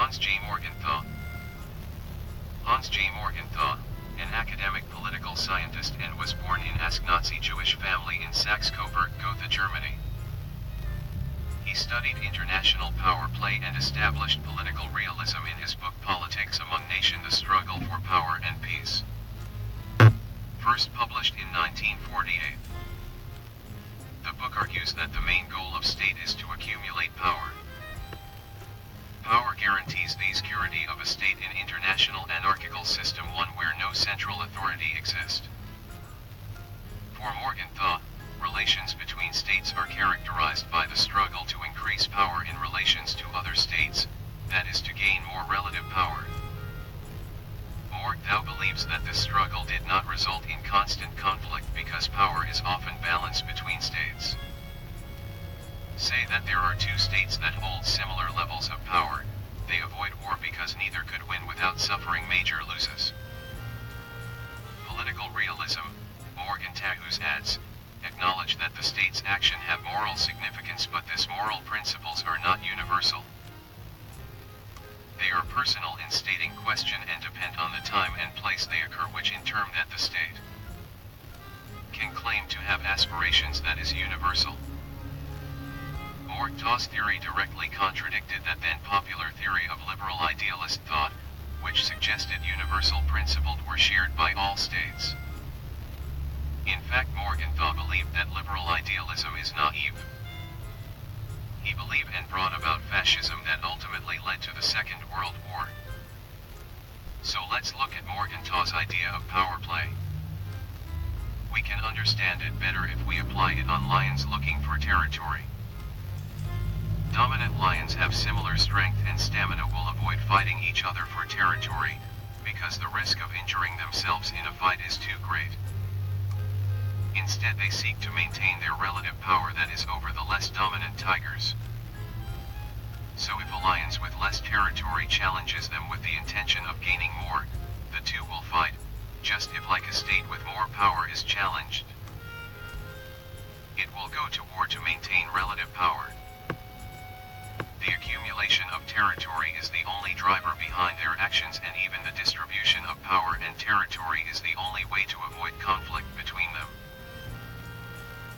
Hans J. Morgenthau. Hans J. Morgenthau, an academic political scientist and was born in Nazi Jewish family in Saxe-Coburg, Gotha, Germany. He studied international power play and established political realism in his book Politics Among Nations: The Struggle for Power and Peace. First published in 1948. The book argues that the main goal of state is to accumulate power. Power guarantees the security of a state in international anarchical system, one where no central authority exists. For Morgenthau, relations between states are characterized by the struggle to increase power in relations to other states, that is to gain more relative power. Morgenthau believes that this struggle did not result in constant conflict because power is often balanced between states. Say that there are two states that hold similar levels of power, they avoid war because neither could win without suffering major losses. Political realism, Morgenthau adds, acknowledge that the state's action have moral significance, but these moral principles are not universal. They are personal in stating question and depend on the time and place they occur, which in turn that the state can claim to have aspirations that is universal. Morgenthau's theory directly contradicted that then popular theory of liberal idealist thought, which suggested universal principles were shared by all states. In fact, Morgenthau believed that liberal idealism is naive. He believed and brought about fascism that ultimately led to the Second World War. So let's look at Morgenthau's idea of power play. We can understand it better if we apply it on lions looking for territory. Dominant lions have similar strength and stamina, will avoid fighting each other for territory, because the risk of injuring themselves in a fight is too great. Instead, they seek to maintain their relative power that is over the less dominant tigers. So if a lion with less territory challenges them with the intention of gaining more, the two will fight, just if like a state with more power is challenged. It will go to war to maintain relative power. The accumulation of territory is the only driver behind their actions, and even the distribution of power and territory is the only way to avoid conflict between them.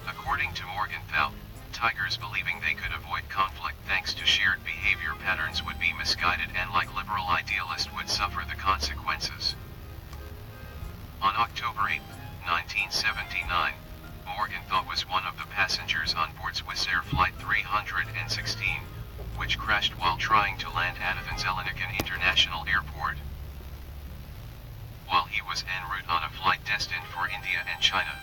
According to Morgenthau, tigers believing they could avoid conflict thanks to shared behavior patterns would be misguided and, like liberal idealists, would suffer the consequences. On October 8, 1979, Morgenthau was one of the passengers on board Swiss Air Flight 316, which crashed while trying to land at Athens Elenikan International Airport. While he was en route on a flight destined for India and China.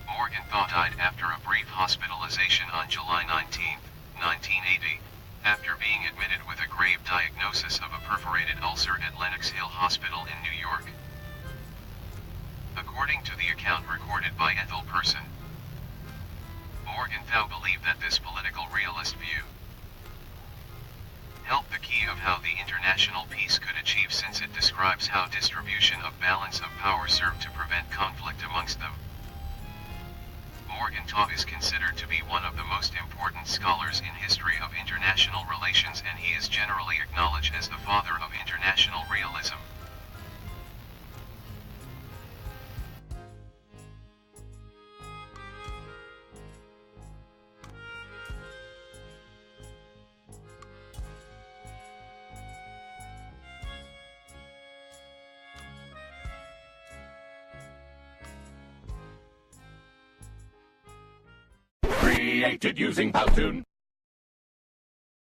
Morgenthau died after a brief hospitalization on July 19, 1980, after being admitted with a grave diagnosis of a perforated ulcer at Lenox Hill Hospital in New York. According to the account recorded by Ethel Person, Morgenthau believed that this political realist view held the key of how the international peace could achieve, since it describes how distribution of balance of power served to prevent conflict amongst them. Morgenthau is considered to be one of the most important scholars in history of international relations, and he is generally acknowledged as the father of international realism. Created using Powtoon.